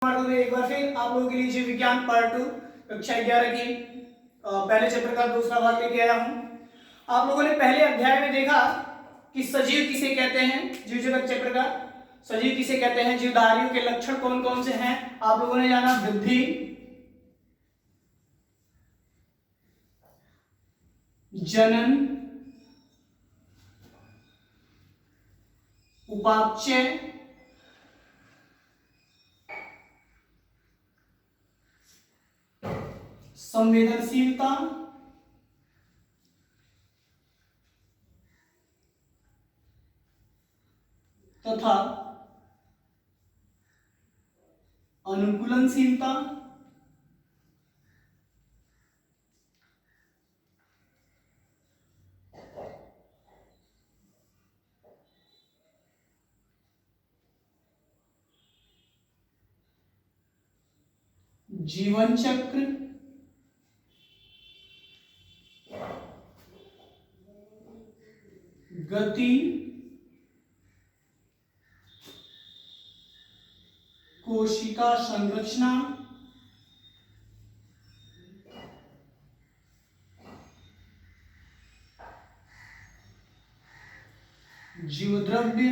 एक बार फिर आप लोगों के लिए जीव विज्ञान पार्ट 2 कक्षा 11 की पहले चैप्टर का दूसरा भाग लेके आया हूं। आप लोगों ने पहले अध्याय में देखा कि सजीव किसे कहते हैं, जीव जगत चैप्टर का सजीव किसे कहते हैं, जीवधारियों के लक्षण कौन कौन से हैं। आप लोगों ने जाना वृद्धि, जनन, उपापचय, संवेदनशीलता, तथा अनुकूलनशीलता, जीवन चक्र, गति, कोशिका संरचना, जीवद्रव्य,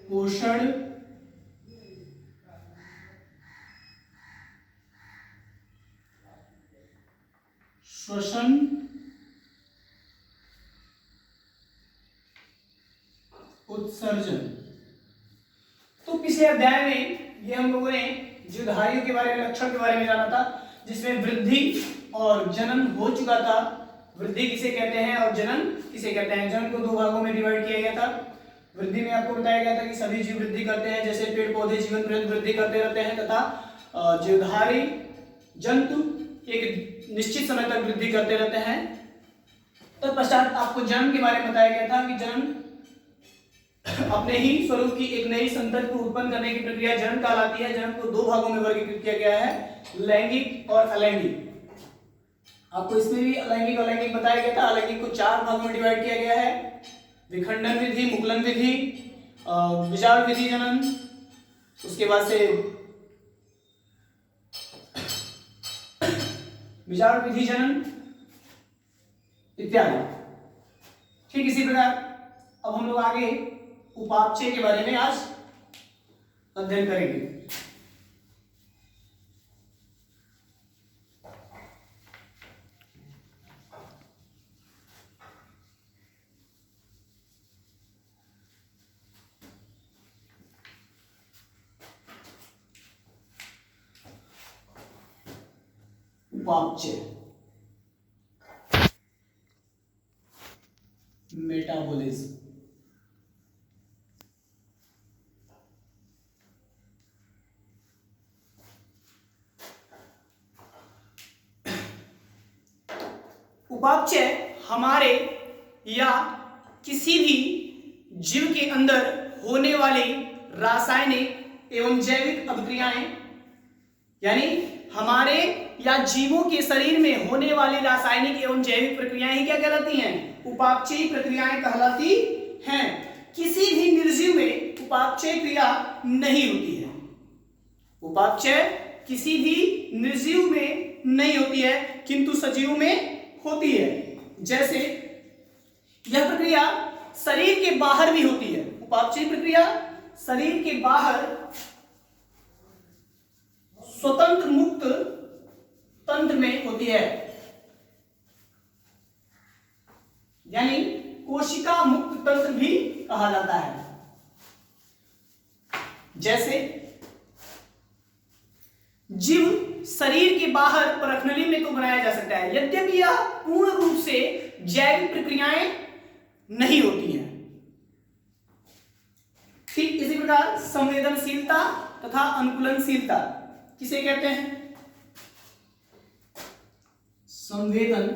पोषण, श्वसन, उत्सर्जन। तो पिछले अध्याय में ये हम लोगों ने जीवधारियों के बारे में, लक्षण के बारे में जाना था, जिसमें वृद्धि और जनन हो चुका था। वृद्धि किसे कहते हैं और जनन किसे कहते हैं। जनन को दो भागों में डिवाइड किया गया था। वृद्धि में आपको बताया गया था कि सभी जीव वृद्धि करते हैं, जैसे पेड़ पौधे जीवन पर्यंत वृद्धि करते रहते हैं, तथा जीवधारी जंतु एक निश्चित समय तक वृद्धि करते रहते हैं। तत्पश्चात आपको जनन के बारे में बताया गया था कि जनन अपने ही स्वरूप की एक नई संतति को उत्पन्न करने की प्रक्रिया जनन कहलाती है। जनन को दो भागों में वर्गीकृत किया गया है, लैंगिक और अलैंगिक। आपको इसमें भी अलैंगिक अलैंगिक बताया गया था। अलैंगिक को चार भागों में डिवाइड किया गया है, विखंडन विधि, मुकुलन विधि, विजाड़ विधि जनन, उसके बाद से विजाड़ विधि जनन इत्यादि। ठीक इसी प्रकार अब हम लोग आगे उपापचय के बारे में आज अध्ययन करेंगे। उपापचय, मेटाबॉलिज्म। उपापचय हमारे या किसी भी जीव के अंदर होने वाली रासायनिक एवं जैविक अभिक्रियाएं, यानी हमारे या जीवों के शरीर में होने वाली रासायनिक एवं जैविक प्रक्रियाएं ही क्या कहलाती हैं? उपापचयी प्रक्रियाएं कहलाती हैं। किसी भी निर्जीव में उपापचय क्रिया नहीं होती है। उपापचय किसी भी निर्जीव में नहीं होती है, किंतु सजीव में होती है। जैसे यह प्रक्रिया शरीर के बाहर भी होती है। उपापचय प्रक्रिया शरीर के बाहर स्वतंत्र मुक्त तंत्र में होती है, यानी कोशिका मुक्त तंत्र भी कहा जाता है। जैसे जीव शरीर के बाहर परखनली में तो बनाया जा सकता है, यद्यपि यह पूर्ण रूप से जैविक प्रक्रियाएं नहीं होती हैं। ठीक इसी प्रकार संवेदनशीलता तथा अनुकूलनशीलता किसे कहते हैं? संवेदन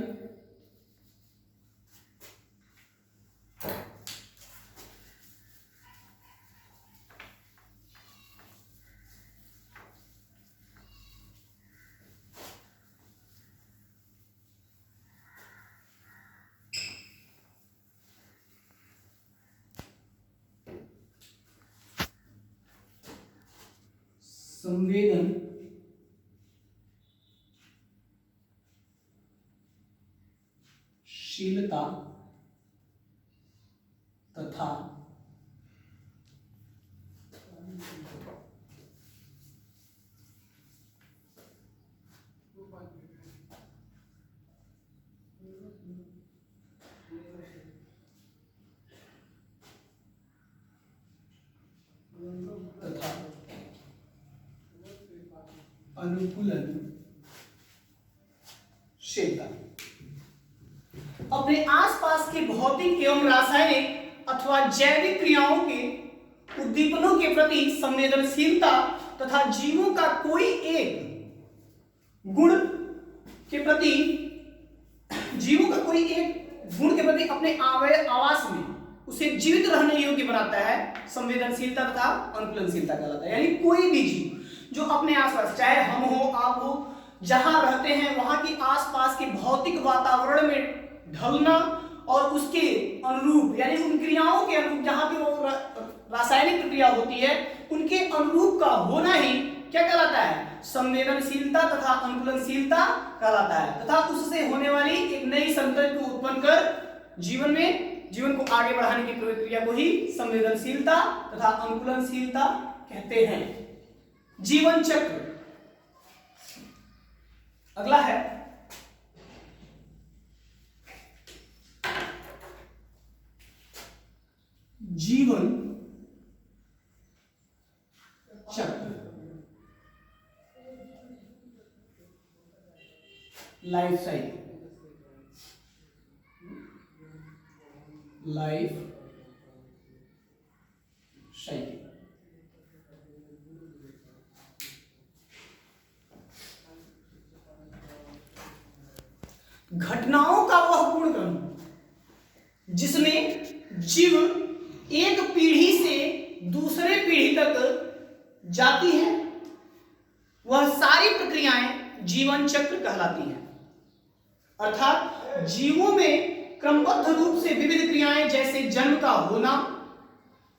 संवेदनशीलता तथा अनुकूलनशीलता अपने आसपास के भौतिक एवं रासायनिक अथवा जैविक क्रियाओं के उद्दीपनों के प्रति संवेदनशीलता तथा जीवों का कोई एक गुण के प्रति अपने आवास में उसे जीवित रहने योग्य बनाता है, संवेदनशीलता तथा अनुकूलनशीलता कहलाता है। यानी कोई भी जीव जो अपने आसपास, चाहे हम हो आप हो, जहां रहते हैं वहां के आसपास के भौतिक वातावरण में ढलना और उसके अनुरूप, यानी उन क्रियाओं के अनुरूप, जहां पे वो रासायनिक प्रक्रिया होती है उनके अनुरूप का होना ही क्या कहलाता है? संवेदनशीलता तथा अनुकूलनशीलता कहलाता है। तथा उससे होने वाली एक नई संतति को उत्पन्न कर जीवन को आगे बढ़ाने की प्रक्रिया को ही संवेदनशीलता तथा अनुकूलनशीलता कहते हैं। जीवन चक्र अगला है जीवन चक्र, लाइफ साइकिल। घटनाओं का वह पूर्ण क्रम जिसमें जीव एक पीढ़ी से दूसरे पीढ़ी तक जाती है, वह सारी प्रक्रियाएं जीवन चक्र कहलाती हैं। अर्थात जीवों में क्रमबद्ध रूप से विविध क्रियाएं जैसे जन्म का होना,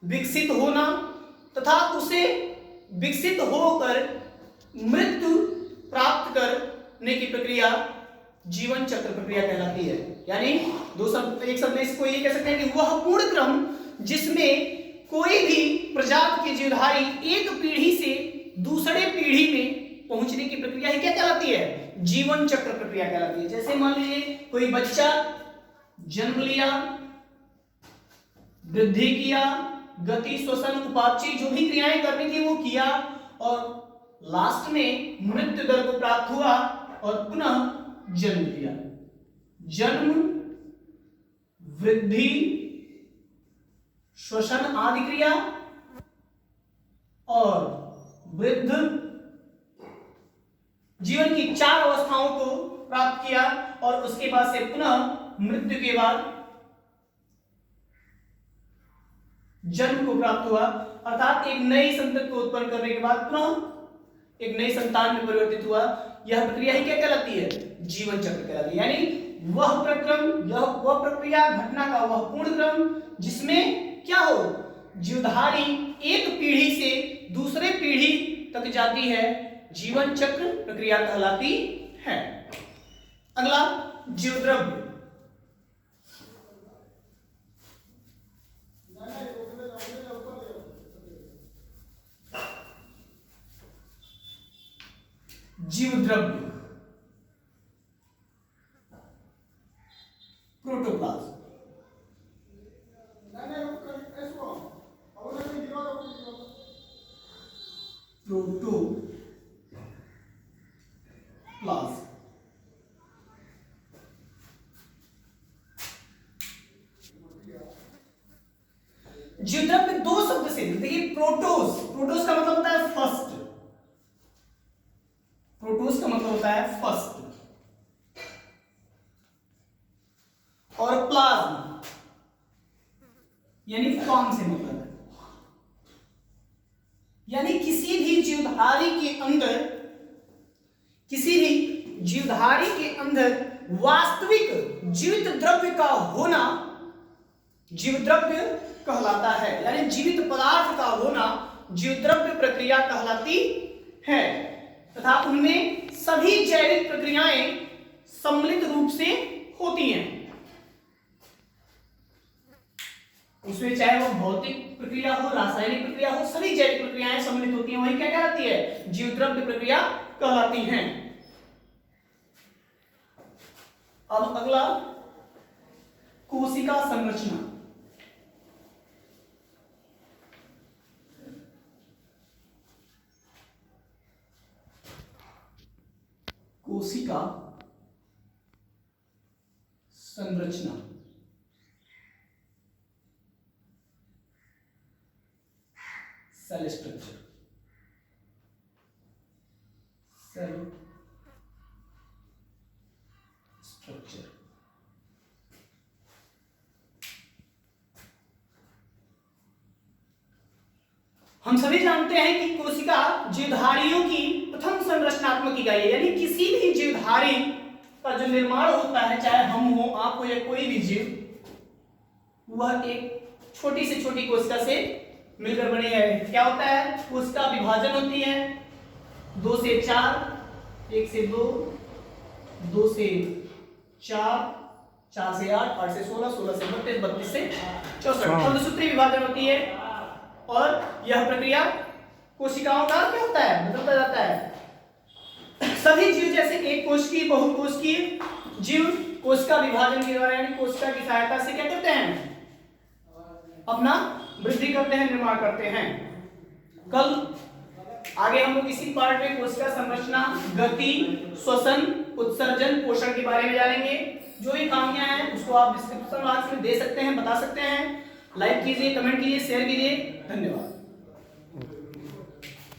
विकसित होना तथा उसे विकसित होकर मृत्यु प्राप्त करने की प्रक्रिया जीवन चक्र प्रक्रिया कहलाती है। यानी एक शब्द में इसको ये कह सकते हैं कि वह पूर्ण क्रम जिसमें कोई भी प्रजाति के जीवधारी एक पीढ़ी से दूसरे पीढ़ी में पहुंचने की प्रक्रिया ही क्या कहलाती है? जीवन चक्र प्रक्रिया कहलाती है। जैसे मान लीजिए कोई बच्चा जन्म लिया, वृद्धि किया, गति, श्वसन, उपापचय जो भी क्रियाएं करनी थी वो किया और लास्ट में मृत्यु दर को प्राप्त हुआ और पुनः जन्म लिया। जन्म, वृद्धि, श्वसन आदि क्रिया और वृद्ध, जीवन की 4 अवस्थाओं को प्राप्त किया और उसके बाद से पुनः मृत्यु के बाद जन्म को प्राप्त हुआ। अर्थात एक नई संतति को उत्पन्न करने के बाद पुनः एक नई संतान में परिवर्तित हुआ। यह प्रक्रिया ही क्या कहलाती है? जीवन चक्र कहलाती है। यानी वह प्रक्रिया, घटना का वह पूर्ण क्रम जिसमें क्या हो, जीवधारी एक पीढ़ी से दूसरे पीढ़ी तक जाती है, जीवन चक्र प्रक्रिया कहलाती है। अगला जीवद्रव्य। जीवद्रव्य, प्रोटोप्लाज्म। प्रोटोप्लाज्म जीवद्रव्य 2 शब्द से, देखिए प्रोटोस का मतलब होता है फर्स्ट, प्रोटोस का मतलब होता है फर्स्ट, और प्लाज्म यानी फॉर्म से मतलब है। यानी किसी भी जीवधारी के अंदर वास्तविक जीवित द्रव्य का होना जीवद्रव्य कहलाता है। यानी जीवित पदार्थ का होना जीवद्रव्य प्रक्रिया कहलाती है तथा उनमें सभी जैविक प्रक्रियाएं सम्मिलित रूप से होती हैं। उसमें चाहे वो भौतिक प्रक्रिया हो, रासायनिक प्रक्रिया हो, सभी जैविक प्रक्रियाएं सम्मिलित होती हैं, वही क्या कहलाती है? जीवद्रव्य प्रक्रिया कहलाती हैं। अब अगला कोशिका संरचना। कोशिका संरचना सेल स्ट्रक्चर। सेल स्ट्रक्चर हम सभी जानते हैं कि कोशिका जीवधारियों की प्रथम संरचनात्मक इकाई है, यानी किसी भी जीवधारी का जो निर्माण होता है, चाहे हम हो, आप हो या कोई भी जीव, वह एक छोटी से छोटी कोशिका से मिलकर बनी है। क्या होता है? कोशिका विभाजन होती है 2 से 4, 1 से 2, 2 से 4, 4 से 8, 8 से 16, 16 से 32, 32 से 64 अंगसूत्री विभाजन होती है। और यह प्रक्रिया कोशिकाओं का क्या होता है? बदलता जाता है। सभी जीव जैसे एक कोशिकीय, बहुकोशिकीय जीव कोशिका विभाजन के द्वारा यानी कोशिका की सहायता से क्या करते हैं? अपना वृद्धि करते हैं, निर्माण करते हैं। कल आगे हम लोग इसी पार्ट में कोशिका संरचना, गति, श्वसन, उत्सर्जन, पोषण के बारे में जानेंगे। जो भी खामियां हैं उसको आप डिस्क्रिप्शन बॉक्स में दे सकते हैं, बता सकते हैं। लाइक कीजिए, कमेंट कीजिए, शेयर कीजिए। धन्यवाद।